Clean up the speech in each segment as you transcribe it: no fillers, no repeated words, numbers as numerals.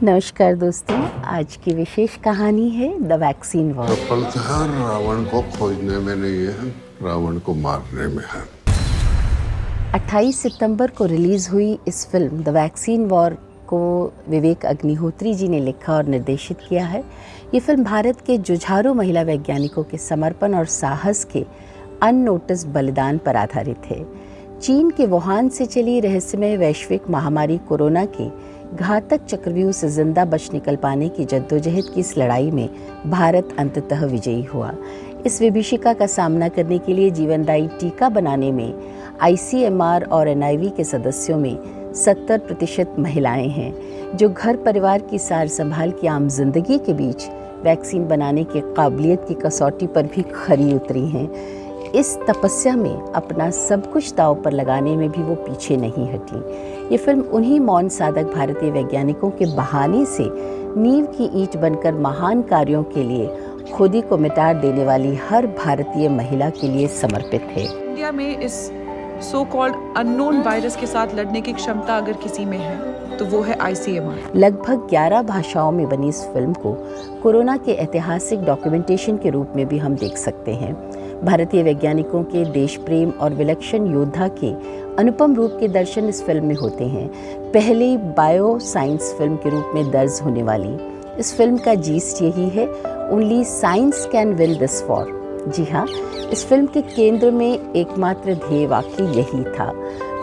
नमस्कार दोस्तों, आज की विशेष कहानी है द वैक्सीन वॉर। सफलता रावण को खोजने में नहीं है, रावण को मारने में है। 28 सितंबर को रिलीज हुई इस फिल्म द वैक्सीन वॉर को विवेक अग्निहोत्री जी ने लिखा और निर्देशित किया है। ये फिल्म भारत के जुझारू महिला वैज्ञानिकों के समर्पण और साहस के अननोटिस बलिदान पर आधारित है। चीन के वुहान से चली रहस्यमय वैश्विक महामारी कोरोना के घातक चक्रव्यूह से जिंदा बच निकल पाने की जद्दोजहद की इस लड़ाई में भारत अंततः विजयी हुआ। इस विभीषिका का सामना करने के लिए जीवनदायी टीका बनाने में ICMR और NIV के सदस्यों में 70% महिलाएं हैं, जो घर परिवार की सार संभाल की आम जिंदगी के बीच वैक्सीन बनाने की काबिलियत की कसौटी पर भी खरी उतरी हैं। इस तपस्या में अपना सब कुछ दांव पर लगाने में भी वो पीछे नहीं हटी। ये फिल्म उन्हीं मौन साधक भारतीय वैज्ञानिकों के बहाने से नींव की ईंट बनकर महान कार्यों के लिए खुद ही को मिटा देने वाली हर भारतीय महिला के लिए समर्पित है। इंडिया में इस सो कॉल्ड अननोन वायरस के साथ लड़ने की क्षमता अगर किसी में है तो वो है ICMR। लगभग 11 भाषाओं में बनी इस फिल्म को कोरोना के ऐतिहासिक डॉक्यूमेंटेशन के रूप में भी हम देख सकते हैं। भारतीय वैज्ञानिकों के देश प्रेम और विलक्षण योद्धा के अनुपम रूप के दर्शन इस फिल्म में होते हैं। पहली बायो साइंस फिल्म के रूप में दर्ज होने वाली इस फिल्म का जीस्ट यही है, only science can win this war. जी हाँ, इस फिल्म के केंद्र में एकमात्र ध्येय वाक्य यही था।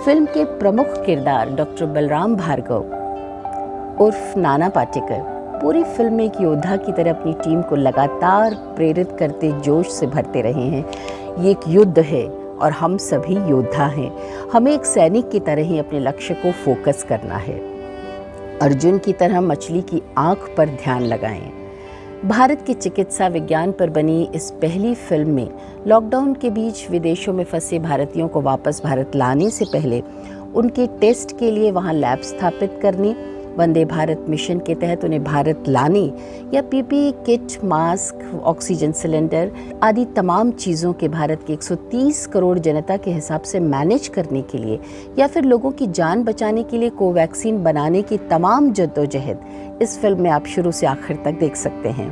फिल्म के प्रमुख किरदार डॉक्टर बलराम भार्गव उर्फ नाना पाटेकर पूरी फिल्म में एक योद्धा की तरह अपनी टीम को लगातार प्रेरित करते जोश से भरते रहे हैं। ये एक युद्ध है और हम सभी योद्धा हैं। हमें एक सैनिक की तरह ही अपने लक्ष्य को फोकस करना है। अर्जुन की तरह मछली की आंख पर ध्यान लगाएं। भारत के चिकित्सा विज्ञान पर बनी इस पहली फिल्म में लॉकडाउन के बीच विदेशों में फंसे भारतीयों को वापस भारत लाने से पहले उनके टेस्ट के लिए वहां लैब स्थापित करने, वंदे भारत मिशन के तहत उन्हें भारत लाने या PPE kit, mask, oxygen cylinder आदि तमाम चीज़ों के भारत के 130 करोड़ जनता के हिसाब से मैनेज करने के लिए या फिर लोगों की जान बचाने के लिए कोवैक्सीन बनाने की तमाम जद्दोजहद इस फिल्म में आप शुरू से आखिर तक देख सकते हैं।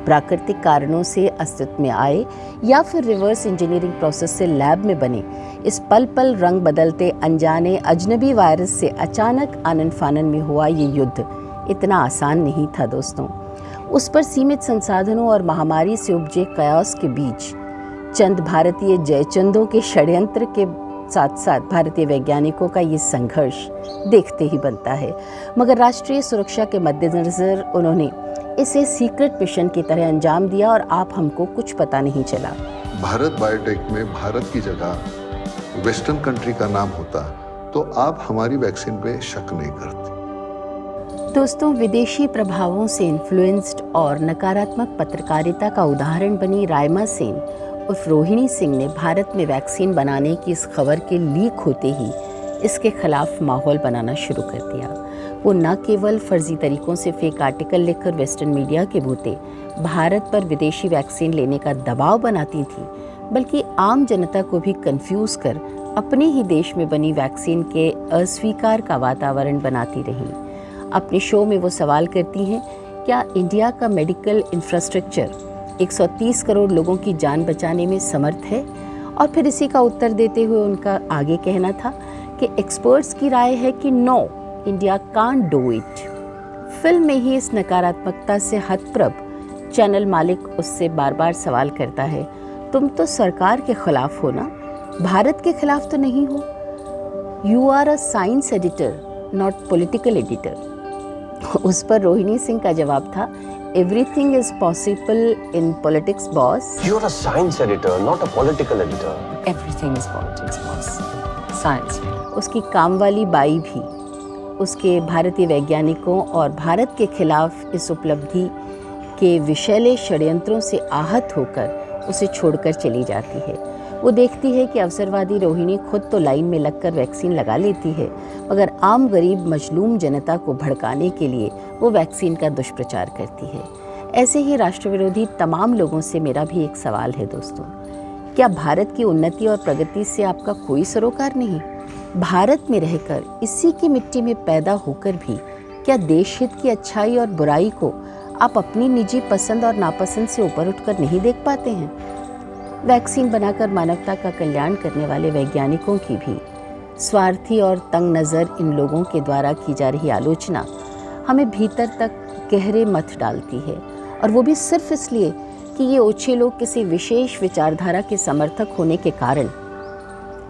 प्राकृतिक कारणों से अस्तित्व में आए या फिर रिवर्स इंजीनियरिंग प्रोसेस से लैब में बने इस पल पल रंग बदलते अनजाने अजनबी वायरस से अचानक आनन फानन में हुआ ये युद्ध इतना आसान नहीं था दोस्तों। उस पर सीमित संसाधनों और महामारी से उपजे कयास के बीच चंद भारतीय जयचंदों के षड्यंत्र के साथ साथ भारतीय वैज्ञानिकों का ये संघर्ष देखते ही बनता है। मगर राष्ट्रीय सुरक्षा के मद्देनजर उन्होंने इसे सीक्रेट मिशन की तरह अंजाम दिया और आप हमको कुछ पता नहीं चला। भारत बायोटेक में भारत की जगह वेस्टर्न कंट्री का नाम होता तो आप हमारी वैक्सीन पे शक नहीं करते। दोस्तों, विदेशी प्रभावों से इन्फ्लुएंस्ड और नकारात्मक पत्रकारिता का उदाहरण बनी रायमा सेन उर्फ रोहिणी सिंह ने भारत में वैक्सीन बनाने की इस खबर के लीक होते ही इसके खिलाफ माहौल बनाना शुरू कर दिया। वो न केवल फर्जी तरीकों से फेक आर्टिकल लिखकर वेस्टर्न मीडिया के भूते भारत पर विदेशी वैक्सीन लेने का दबाव बनाती थी, बल्कि आम जनता को भी कंफ्यूज कर अपने ही देश में बनी वैक्सीन के अस्वीकार का वातावरण बनाती रही। अपने शो में वो सवाल करती हैं, क्या इंडिया का मेडिकल इंफ्रास्ट्रक्चर 130 करोड़ लोगों की जान बचाने में समर्थ है? और फिर इसी का उत्तर देते हुए उनका आगे कहना था कि एक्सपर्ट्स की राय है कि no, India can't do it. Film में ही इस नकारात्मकता से हतप्रभ चैनल मालिक उससे बार बार सवाल करता है, तुम तो सरकार के खिलाफ हो ना, भारत के खिलाफ तो नहीं हो। You are a science editor not political editor. उस पर रोहिणी सिंह का जवाब था, everything is possible in politics boss. You are a science editor not a political editor. Everything is politics boss. Science. उसकी काम वाली बाई भी उसके भारतीय वैज्ञानिकों और भारत के खिलाफ इस उपलब्धि के विषैले षड्यंत्रों से आहत होकर उसे छोड़कर चली जाती है। वो देखती है कि अवसरवादी रोहिणी खुद तो लाइन में लगकर वैक्सीन लगा लेती है, मगर आम गरीब मजलूम जनता को भड़काने के लिए वो वैक्सीन का दुष्प्रचार करती है। ऐसे ही राष्ट्रविरोधी तमाम लोगों से मेरा भी एक सवाल है दोस्तों, क्या भारत की उन्नति और प्रगति से आपका कोई सरोकार नहीं? भारत में रहकर इसी की मिट्टी में पैदा होकर भी क्या देश हित की अच्छाई और बुराई को आप अपनी निजी पसंद और नापसंद से ऊपर उठकर नहीं देख पाते हैं? वैक्सीन बनाकर मानवता का कल्याण करने वाले वैज्ञानिकों की भी स्वार्थी और तंग नज़र इन लोगों के द्वारा की जा रही आलोचना हमें भीतर तक गहरे मत डालती है, और वो भी सिर्फ इसलिए कि ये ओछे लोग किसी विशेष विचारधारा के समर्थक होने के कारण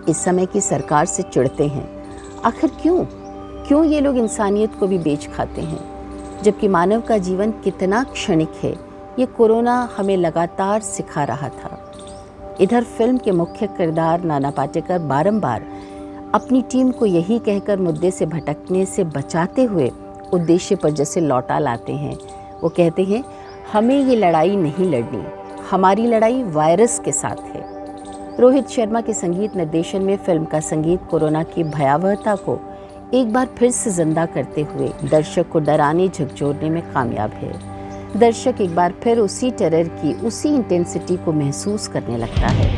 इस समय की सरकार से चिढ़ते हैं। आखिर क्यों ये लोग इंसानियत को भी बेच खाते हैं? जबकि मानव का जीवन कितना क्षणिक है, ये कोरोना हमें लगातार सिखा रहा था। इधर फिल्म के मुख्य किरदार नाना पाटेकर बारंबार अपनी टीम को यही कहकर मुद्दे से भटकने से बचाते हुए उद्देश्य पर जैसे लौटा लाते हैं। वो कहते हैं, हमें ये लड़ाई नहीं लड़नी, हमारी लड़ाई वायरस के साथ है। रोहित शर्मा के संगीत निर्देशन में फिल्म का संगीत कोरोना की भयावहता को एक बार फिर से जिंदा करते हुए दर्शक को डराने झकझोरने में कामयाब है। दर्शक एक बार फिर उसी टेरर की उसी इंटेंसिटी को महसूस करने लगता है।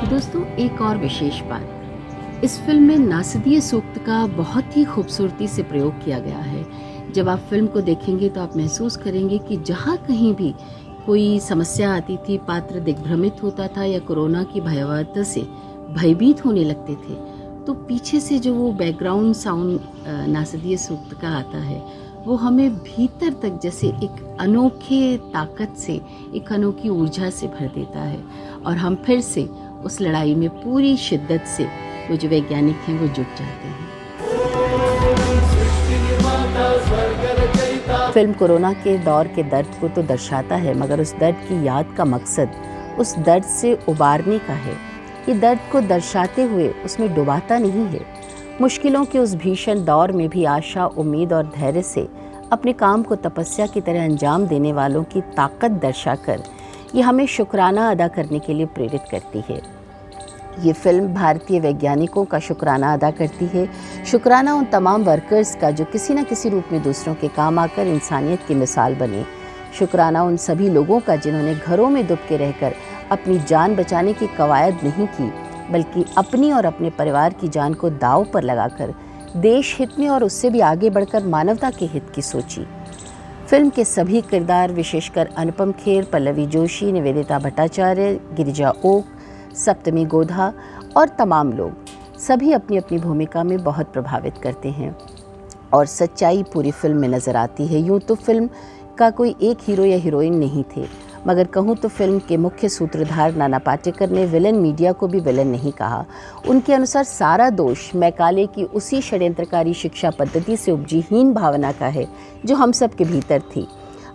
दोस्तों, एक और विशेष बात, इस फिल्म में नासदीय सूक्त का बहुत ही खूबसूरती से प्रयोग किया गया है। जब आप फिल्म को देखेंगे तो आप महसूस करेंगे कि जहाँ कहीं भी कोई समस्या आती थी, पात्र दिग्भ्रमित होता था या कोरोना की भयावहता से भयभीत होने लगते थे, तो पीछे से जो वो बैकग्राउंड साउंड नासदीय सूक्त का आता है, वो हमें भीतर तक जैसे एक अनोखे ताकत से, एक अनोखी ऊर्जा से भर देता है, और हम फिर से उस लड़ाई में पूरी शिद्दत से वो जो वैज्ञानिक हैं वो जुट जाते हैं। फिल्म कोरोना के दौर के दर्द को तो दर्शाता है, मगर उस दर्द की याद का मकसद उस दर्द से उबारने का है। ये दर्द को दर्शाते हुए उसमें डुबाता नहीं है। मुश्किलों के उस भीषण दौर में भी आशा, उम्मीद और धैर्य से अपने काम को तपस्या की तरह अंजाम देने वालों की ताकत दर्शाकर ये हमें शुक्राना अदा करने के लिए प्रेरित करती है। ये फिल्म भारतीय वैज्ञानिकों का शुक्राना अदा करती है। शुक्राना उन तमाम वर्कर्स का जो किसी न किसी रूप में दूसरों के काम आकर इंसानियत की मिसाल बने। शुक्राना उन सभी लोगों का जिन्होंने घरों में दुबके रहकर अपनी जान बचाने की कवायद नहीं की, बल्कि अपनी और अपने परिवार की जान को दांव पर लगाकर देश हित में और उससे भी आगे बढ़कर मानवता के हित की सोची। फिल्म के सभी किरदार, विशेषकर अनुपम खेर, पल्लवी जोशी, निवेदिता भट्टाचार्य, गिरिजा ओक, सप्तमी गोधा और तमाम लोग, सभी अपनी अपनी भूमिका में बहुत प्रभावित करते हैं और सच्चाई पूरी फिल्म में नज़र आती है। यूँ तो फिल्म का कोई एक हीरो या हीरोइन नहीं थे, मगर कहूँ तो फिल्म के मुख्य सूत्रधार नाना पाटेकर ने विलन मीडिया को भी विलन नहीं कहा। उनके अनुसार सारा दोष मैकाले की उसी षड्यंत्रकारी शिक्षा पद्धति से उपजी हीन भावना का है जो हम सब के भीतर थी।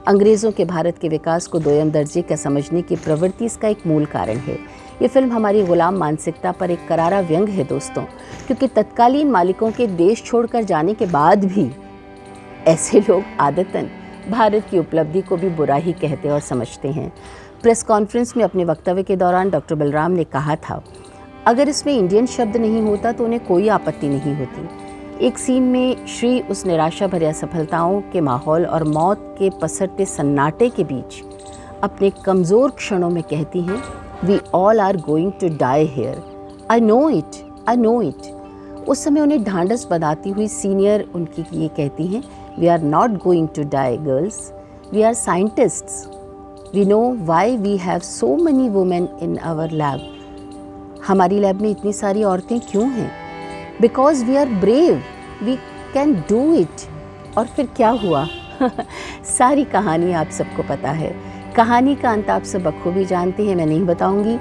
अंग्रेज़ों के भारत के विकास को दोयम दर्जे का समझने की प्रवृत्ति इसका एक मूल कारण है। ये फिल्म हमारी गुलाम मानसिकता पर एक करारा व्यंग है दोस्तों, क्योंकि तत्कालीन मालिकों के देश छोड़कर जाने के बाद भी ऐसे लोग आदतन भारत की उपलब्धि को भी बुरा ही कहते और समझते हैं। प्रेस कॉन्फ्रेंस में अपने वक्तव्य के दौरान डॉक्टर बलराम ने कहा था, अगर इसमें इंडियन शब्द नहीं होता तो उन्हें कोई आपत्ति नहीं होती। एक सीन में श्री उस निराशा भरी असफलताओं के माहौल और मौत के पसरते सन्नाटे के बीच अपने कमज़ोर क्षणों में कहती हैं, we all are going to die here, I know it. उस समय उन्हें ढांढस बंधाती हुई सीनियर उनकी ये कहती हैं, we are not going to die girls, we are scientists, we know why we have so many women in our lab. हमारी लैब में इतनी सारी औरतें क्यों हैं? Because we are brave, we can do it. और फिर क्या हुआ? सारी कहानी आप सबको पता है। कहानी का अंत आप सब बखूबी जानते हैं, मैं नहीं बताऊंगी।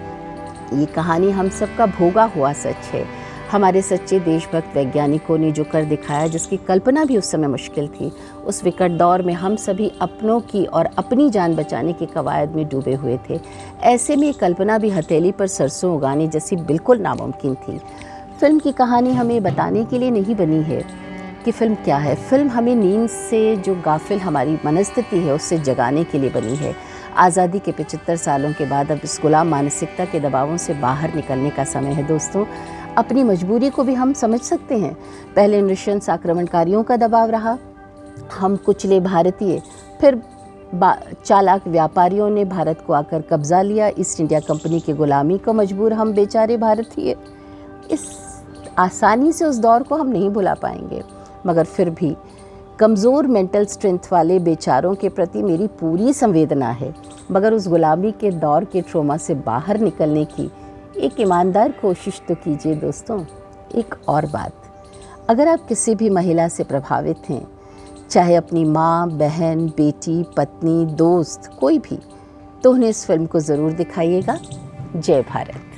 ये कहानी हम सब का भोगा हुआ सच है। हमारे सच्चे देशभक्त वैज्ञानिकों ने जो कर दिखाया, जिसकी कल्पना भी उस समय मुश्किल थी, उस विकट दौर में हम सभी अपनों की और अपनी जान बचाने की कवायद में डूबे हुए थे। ऐसे में ये कल्पना भी हथेली पर सरसों उगाने जैसी बिल्कुल नामुमकिन थी। फिल्म की कहानी हमें बताने के लिए नहीं बनी है कि फिल्म क्या है। फिल्म हमें नींद से जो गाफिल हमारी मनस्थिति है उससे जगाने के लिए बनी है। आज़ादी के 75 सालों के बाद अब इस गुलाम मानसिकता के दबावों से बाहर निकलने का समय है दोस्तों। अपनी मजबूरी को भी हम समझ सकते हैं। पहले नृशंस आक्रमणकारियों का दबाव रहा, हम कुचले भारतीय, फिर चालाक व्यापारियों ने भारत को आकर कब्जा लिया, ईस्ट इंडिया कंपनी की गुलामी को मजबूर हम बेचारे भारतीय। इस आसानी से उस दौर को हम नहीं भुला पाएंगे, मगर फिर भी कमज़ोर मेंटल स्ट्रेंथ वाले बेचारों के प्रति मेरी पूरी संवेदना है। मगर उस गुलामी के दौर के ट्रॉमा से बाहर निकलने की एक ईमानदार कोशिश तो कीजिए दोस्तों। एक और बात, अगर आप किसी भी महिला से प्रभावित हैं, चाहे अपनी माँ, बहन, बेटी, पत्नी, दोस्त, कोई भी, तो उन्हें इस फिल्म को ज़रूर दिखाइएगा। जय भारत।